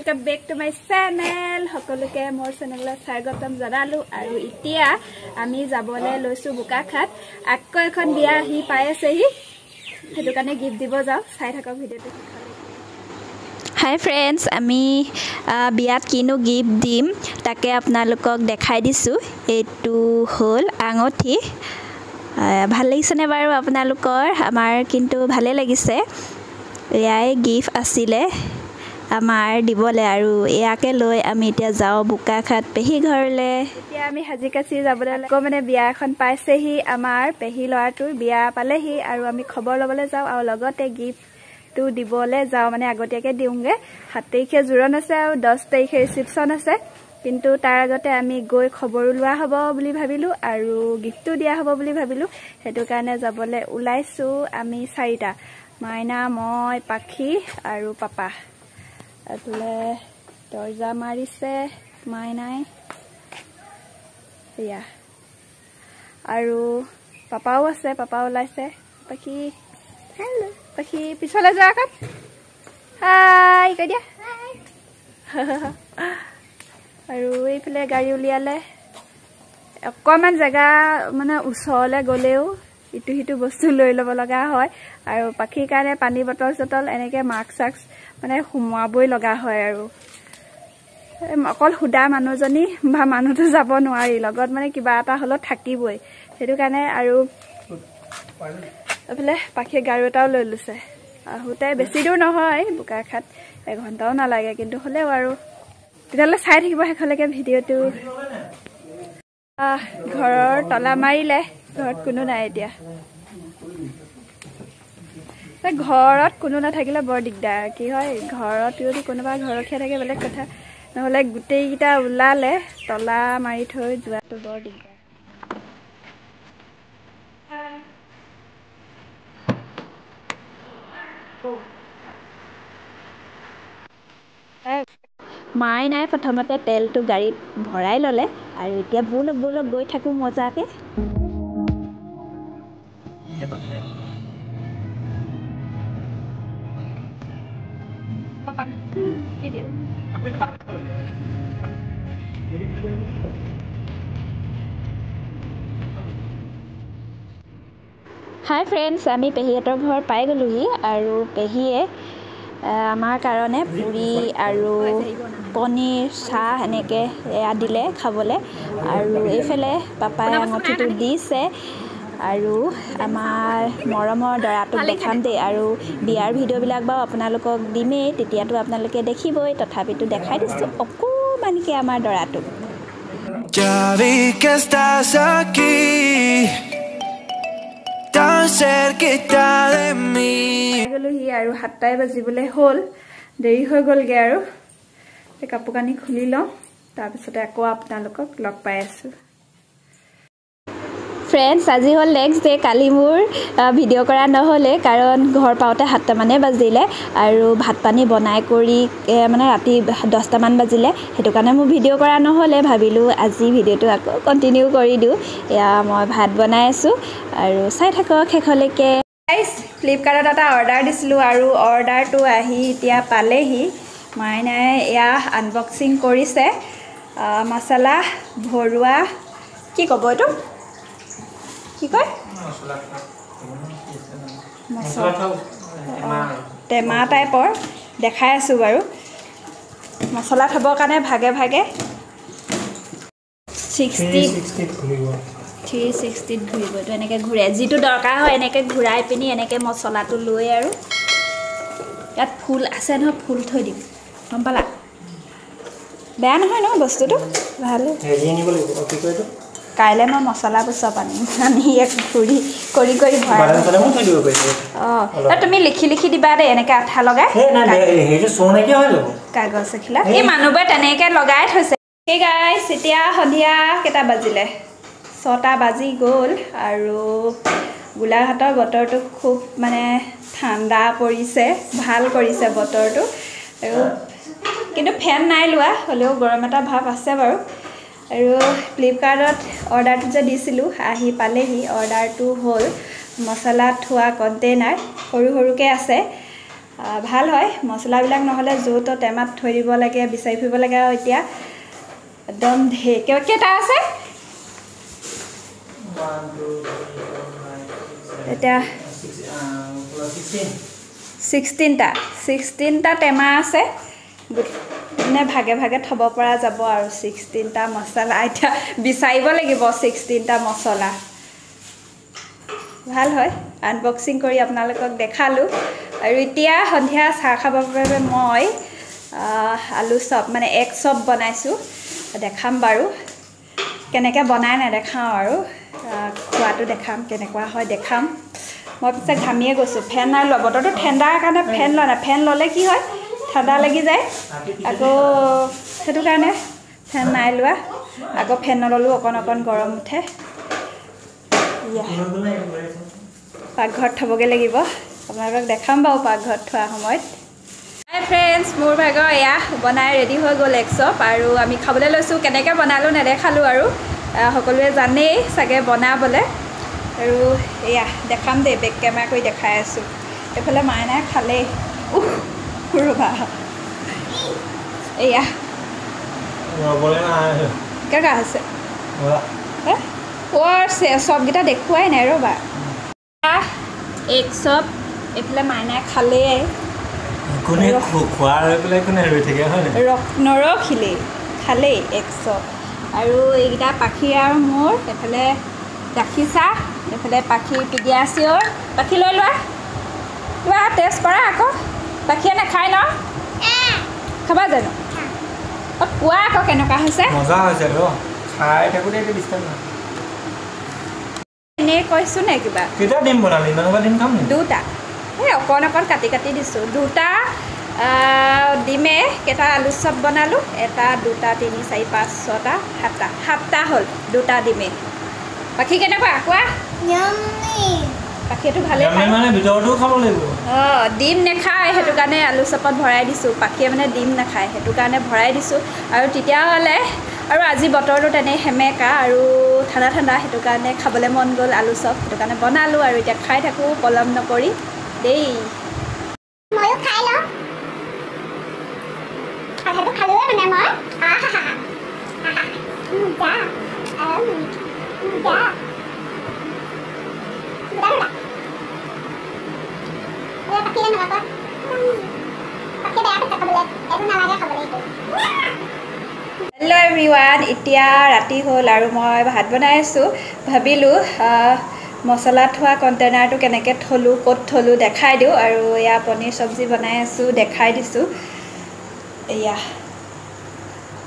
welcome back to my channel সকলোকে মোৰ চেনেললৈ স্বাগতম জনালো আৰু এতিয়া আমি যাবলৈ লৈছো বুকাখাত আকৌ এখন বিয়া আহি পাই আছেহি হেতু কাৰণে গিফট দিব যাও চাই থাকক ভিডিওটো হাই फ्रेंड्स আমি বিয়াত কিনো গিফট দিম তাকে আপোনালোকক দেখাই দিছো এটো হল আঙঠি ভাল লাগিছেনে বাৰু আপোনালোকৰ আমাৰ কিন্তু ভালে লাগিছে এয়াই গিফট আছিলে আমাৰ দিবলে আৰু ইয়াকে লৈ আমি এতিয়া যাও বুকাখাত পেহি ঘৰলে এতিয়া আমি হাজিকাছি যাবলৈ মানে বিয়া এখন পাইছেহি আমাৰ পেহি লৰাটোৰ বিয়া পালেহি আৰু আমি খবৰ লবলৈ যাও আৰু লগতে গিফট টু দিবলে যাও মানে আগতীয়াকে দিউগে 7 তাৰিখে জুৰণ আছে আৰু 10 তাৰিখে ৰিসেপশন আছে কিন্তু তাৰ আগতে আমি গৈ খবৰ লোৱা হ'ব বুলি ভাবিলো আৰু গিফটটো দিয়া হ'ব বুলি ভাবিলো হেতু কাৰণে যাবলৈ উলাইছো আমি 4টা মাইনা মই পাখি আৰু পাপা আতলে দৰজা মাৰিছে মাইনাই ইয়া আৰু পাপাও আছে পাপা ওলাইছে পাখি হেল্লো পাখি পিছলে যা কাট হাই কৈ দিয়া হাই আৰু এইফালে গাড়ী উলিয়ালে অকমান জায়গা মানে উছলে গলেও ইটু হিটু বস্তু লৈ লব লগা হয় আৰু পাখিৰ কাৰণে পানী বটল চটল এনেকে মাস্ক সাক্স মানে হুমাবই লগা হয় আৰু অকল হুদা মানুহজনী বা মানুহটো যাব নোৱাৰি লগত মানে কিবা এটা হলো থাকিবই হেতু কাৰণে আৰু এফালে পাখি গাড়ী এটাও লৈ লৈছে আহুতে বেছি দূৰ নহয় বুকাখাত 1 ঘণ্টাও নালাগে কিন্তু হলেও আৰু তেতিয়ালে চাই থাকিব হেখলৈকে ভিডিওটো ঘৰৰ তলা মাৰিলে ঘৰত কোনো নাই এতিয়া ঘৰত কোনো নাথাকিলে বৰ দিগদাৰ কি হয় ঘৰত যদি কোনোবা ঘৰখীয়া থাকে বেলেগ কথা নহলে গুটেই গিটা উলালে তলা মাৰি থৈ যোৱাটো বৰ দিগদাৰ মাই নাই প্ৰথমতে তেলটো গাড়ীত ভৰাই ললে আৰু এতিয়া বুলক গৈ থাকো মজাকে हाय फ्रेंड्स আমি পেহিহঁতৰ ঘৰ পাই গলোহি আৰু পেহিয়ে আমাৰ কাৰণে পুৰি আৰু পনীৰ চাহ এনেকে দিলে খাবলে আৰু এইফালে পাপাই আঙঠিটো দিছে আৰু আমাৰ মৰমৰ দৰাটোক দেখাম দে আৰু বিয়াৰ ভিডিও বিলাক বা আপোনালোকক দিমে তেতিয়াটো আপোনালোকে দেখিবই তথাপিটো দেখাই দিছো অকমানকে আমাৰ দৰাটোক Ya vi que estás aquí tan cerquita de mí গলোহি আৰু 7টাই বাজিবলে হল দেৰি হৈ গলগে আৰু কাপোৰ কানি খুলি লওঁ তাৰ পিছতে আকৌ আপোনালোকক লগ পাই আছো फ्रेंड्स আজি হল নেক্সট ডে কালি মোৰ ভিডিও কৰা নহলে কাৰণ ঘৰ পাওতে 7টা মানে বাজিলে আৰু ভাত পানী বনাই কৰি মানে ৰাতি 10টা মান বাজিলে হেতু কাৰণে মোৰ ভিডিও কৰা নহলে ভাবিলো আজি ভিডিওটো আকৌ কন্টিনিউ কৰি দিও এয়া মই ভাত বনাই আছো আৰু চাই থাকক হেখলৈকে গাইস ফ্লিপকাৰ্টত এটা অৰ্ডাৰ দিছিলো আৰু অৰ্ডাৰটো আহি এতিয়া পালেহি মাইনাই এয়া আনবক্সিং কৰিছে মছলা ভৰুৱা কি কব এটো কি কয় টেমা টাইপৰ দেখাই আছো বাৰু মছলা থবৰ কাৰণে ভাগে ভাগে 360 ঘুৰিব তো এনেকে ঘুৰে যিটো দৰকাৰ হয় এনেকে ঘুৰাই পিনি এনেকে মছলাটো লৈ আৰু ইয়াত ফুল আছে ন ফুল থৈ দিম গম পালা বেয়া নহয় ন বস্তুটো ভালে হেৰি আনিব লাগিব কি কয় কাইলে মই মছলা বসা পানি আমি এক ঘুৰি কৰি ভৰাই বাদাম মই থৈ দিব পাৰিছো তুমি লিখি দিবা দে এনেকে আঠা লগাই হে না হে যে সোনে কি হয় যাব কাগজ এখিলা এই মানুহবে তেনেকে লগাই থৈছে হে গাইস এতিয়া সন্ধিয়া কেটা বাজিলে 6টা বাজি গল আৰু গোলাঘাটৰ বতৰটো খুব মানে ঠাণ্ডা পৰিছে ভাল কৰিছে বতৰটো আৰু কিন্তু ফেন নাই লোৱা হলেও গৰম এটা ভাৱ আছে বাৰু আৰু ফ্লিপকাৰ্টত অৰ্ডাৰটো যে দিছিলো আহি পালেহি অৰ্ডাৰটো হল মছলা থোৱা কন্টেইনাৰ সৰু সৰুকে আছে ভাল হয় মছলাবিলাক নহ'লে য'ত টেমাত থৈ দিব লাগে বিচাৰি ফুৰিব লাগে আৰু এতিয়া একদম কেইটা আছে এতিয়া 16টা টেমা আছে মানে ভাগে ভাগে থ'ব পৰা যাব আৰু 16টা মছলা এতিয়া বিচাৰিব লাগিব 16টা মছলা ভাল হয় আনবক্সিং কৰি আপোনালোকক দেখালোঁ আৰু এতিয়া সন্ধিয়া চাহ খাবৰ বাবে মই আলু চপ মানে এগ চপ বনাইছোঁ দেখাম বাৰু কেনেকৈ বনাই নেদেখাওঁ আৰু খোৱাটো দেখাম কেনেকুৱা হয় দেখাম মই পিছে ঘামিয়ে গৈছোঁ ফেন নাই লোৱা বতৰটো ঠাণ্ডাৰ কাৰণে ফেন লোৱা নাই ফেন ল'লে কি হয় ঠাণ্ডা লাগি যায় আকৌ সেইটো কাৰণে ফেন নাই লোৱা আকৌ ফেন নল'লেও অকণ গৰম উঠে পাকঘৰত থ'বগৈ লাগিব আপোনালোকক দেখাম বাৰু পাকঘৰত থোৱা সময়ত হাই ফ্ৰেণ্ডছ মোৰ ভাগৰ এয়া বনাই ৰেডি হৈ গ'ল এগ চপ আৰু আমি খাবলৈ লৈছোঁ কেনেকৈ বনালোঁ নেদেখালোঁ আৰু সকলোৱে জানেই চাগে বনাবলৈ আৰু এয়া দেখাম দেই বেক কেমেৰা কৰি দেখাই আছোঁ এইফালে মাইনাই খালেই ৰ'বা এয়া কেনেকুৱা হৈছে চবকেইটা দেখুৱাই নাই ৰ'বা এগ চপ এইফালে মাইনাই খালেই নৰখিলেই খালেই এগ চপ আৰু এইকেইটা পাখি আৰু মোৰ এইফালে গাখীৰ চাহ এইফালে পাখি পিডিয়াচিয়ৰ পাখি লৈ লোৱা টেষ্ট কৰা আকৌ পাখিয়ে নাখায় ন খাবা জানো কোৱা আকৌ কেনেকুৱা হৈছে এনেই কৈছোঁ নে কিবা দুটা এই অকণ কাটি দিছোঁ দুটা ডিমে কেইটা আলু চপ বনালোঁ এটা দুটা 3 4 5 6টা 7টা হ'ল দুটা ডিমে পাখি কেনেকুৱা কোৱা পাখিটো ভালেই মানে ভিতৰতো খাব লাগিব ডিম নাখায় সেইটো কাৰণে আলু চপত ভৰাই দিছোঁ পাখিয়ে মানে ডিম নাখায় সেইটো কাৰণে ভৰাই দিছোঁ আৰু তেতিয়াহ'লে আৰু আজি বতৰটো তেনেই সেমেকা আৰু ঠাণ্ডা সেইটো কাৰণে খাবলৈ মন গ'ল আলু চপ সেইটো কাৰণে বনালোঁ আৰু এতিয়া খাই থাকোঁ পলম নকৰি দেই ময়ো খাই লওঁ সেইটো খালোৱে মানে মই হেল্ল' এভৰিৱান এতিয়া ৰাতি হ'ল আৰু মই ভাত বনাই আছোঁ ভাবিলোঁ মছলা থোৱা কণ্টেইনাৰটো কেনেকৈ থ'লোঁ ক'ত থ'লোঁ দেখাই দিওঁ আৰু এয়া পনীৰ চব্জি বনাই আছোঁ দেখাই দিছোঁ এয়া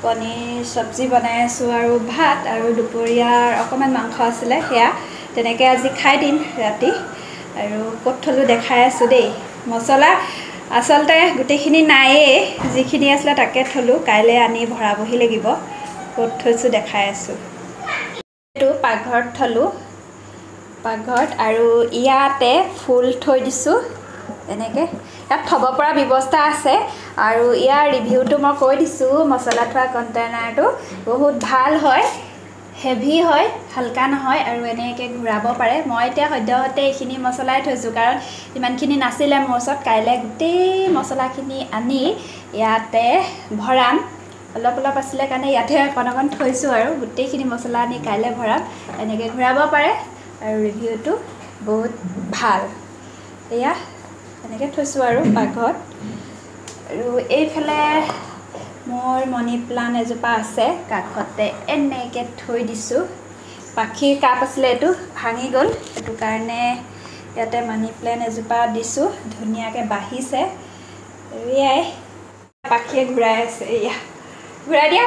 পনীৰ চব্জি বনাই আছোঁ আৰু ভাত আৰু দুপৰীয়াৰ অকণমান মাংস আছিলে সেয়া তেনেকৈ আজি খাই দিম ৰাতি আৰু ক'ত থ'লোঁ দেখাই আছোঁ দেই মছলা আচলতে গোটেইখিনি নায়েই যিখিনি আছিলে তাকে থ'লোঁ কাইলৈ আনি ভৰাবহি লাগিব ক'ত থৈছোঁ দেখাই আছোঁ এইটো পাকঘৰত থ'লোঁ পাকঘৰত আৰু ইয়াতে ফুল থৈ দিছোঁ এনেকৈ ইয়াত থ'ব পৰা ব্যৱস্থা আছে আৰু ইয়াৰ ৰিভিউটো মই কৈ দিছোঁ মছলা থোৱা কণ্টেইনাৰটো বহুত ভাল হয় হেভি হয় হালকা নহয় আৰু এনেকৈ ঘূৰাব পাৰে মই এতিয়া সদ্যহতে এইখিনি মছলাই থৈছোঁ কাৰণ ইমানখিনি নাছিলে মোৰ ওচৰত কাইলৈ গোটেই মছলাখিনি আনি ইয়াতে ভৰাম অলপ আছিলে কাৰণে ইয়াতে অকণ থৈছোঁ আৰু গোটেইখিনি মছলা আনি কাইলৈ ভৰাম এনেকৈ ঘূৰাব পাৰে আৰু ৰিভিউটো বহুত ভাল এয়া এনেকৈ থৈছোঁ আৰু পাকঘৰত আৰু এইফালে মোৰ মনি প্লাণ্ট এজোপা আছে কাষতে এনেকৈ থৈ দিছোঁ পাখিৰ কাপ আছিলে এইটো ভাঙি গ'ল সেইটো কাৰণে ইয়াতে মানি প্লাণ্ট এজোপা দিছোঁ ধুনীয়াকৈ বাঢ়িছে এয়াই পাখিয়ে ঘূৰাই আছে এয়া ঘূৰাই দিয়া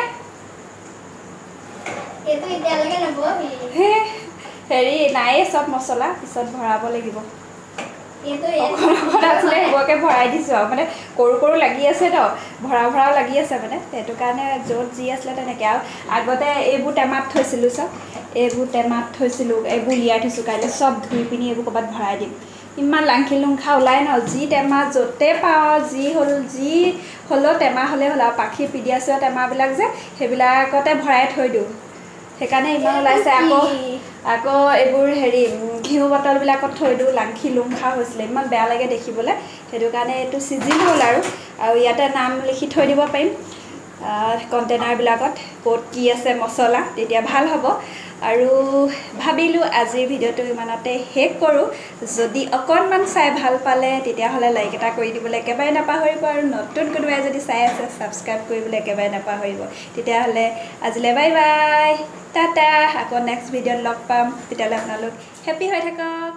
হেৰি নায়েই চব মছলা পিছত ভৰাব লাগিব আছিলে সেইবোৰকে ভৰাই দিছোঁ আৰু মানে সৰু লাগি আছে ন ভৰাও লাগি আছে মানে সেইটো কাৰণে য'ত যি আছিলে তেনেকৈ আৰু আগতে এইবোৰ টেমাত থৈছিলোঁ চব এইবোৰ টেমাত থৈছিলোঁ এইবোৰ উলিয়াই থৈছোঁ কাইলৈ চব ধুই পিনি এইবোৰ ক'ৰবাত ভৰাই দিম ইমান লাংখি লুংখা ওলাই ন যি টেমা য'তে পাওঁ যি হ'লেও টেমা হ'লেই হ'ল আৰু পাখি পিডিয়াচিয়ৰ টেমাবিলাক যে সেইবিলাকতে ভৰাই থৈ দিওঁ সেইকাৰণে ইমান ওলাইছে আকৌ আকৌ এইবোৰ হেৰি ঘিউ বটলবিলাকত থৈ দিওঁ লাংখি লুংখা হৈছিলে ইমান বেয়া লাগে দেখিবলৈ সেইটো কাৰণে এইটো চিজিল হ'ল আৰু ইয়াতে নাম লিখি থৈ দিব পাৰিম কণ্টেইনাৰবিলাকত ক'ত কি আছে মছলা তেতিয়া ভাল হ'ব আৰু ভাবিলোঁ আজিৰ ভিডিঅ'টো ইমানতে শেষ কৰোঁ যদি অকণমান চাই ভাল পালে তেতিয়াহ'লে লাইক এটা কৰি দিবলৈ একেবাৰে নাপাহৰিব আৰু নতুন কোনোবাই যদি চাই আছে ছাবস্ক্ৰাইব কৰিবলৈ একেবাৰে নাপাহৰিব তেতিয়াহ'লে আজিলৈ বাই বাই টাটা আকৌ নেক্সট ভিডিঅ'ত লগ পাম তেতিয়াহ'লে আপোনালোক হেপী হৈ থাকক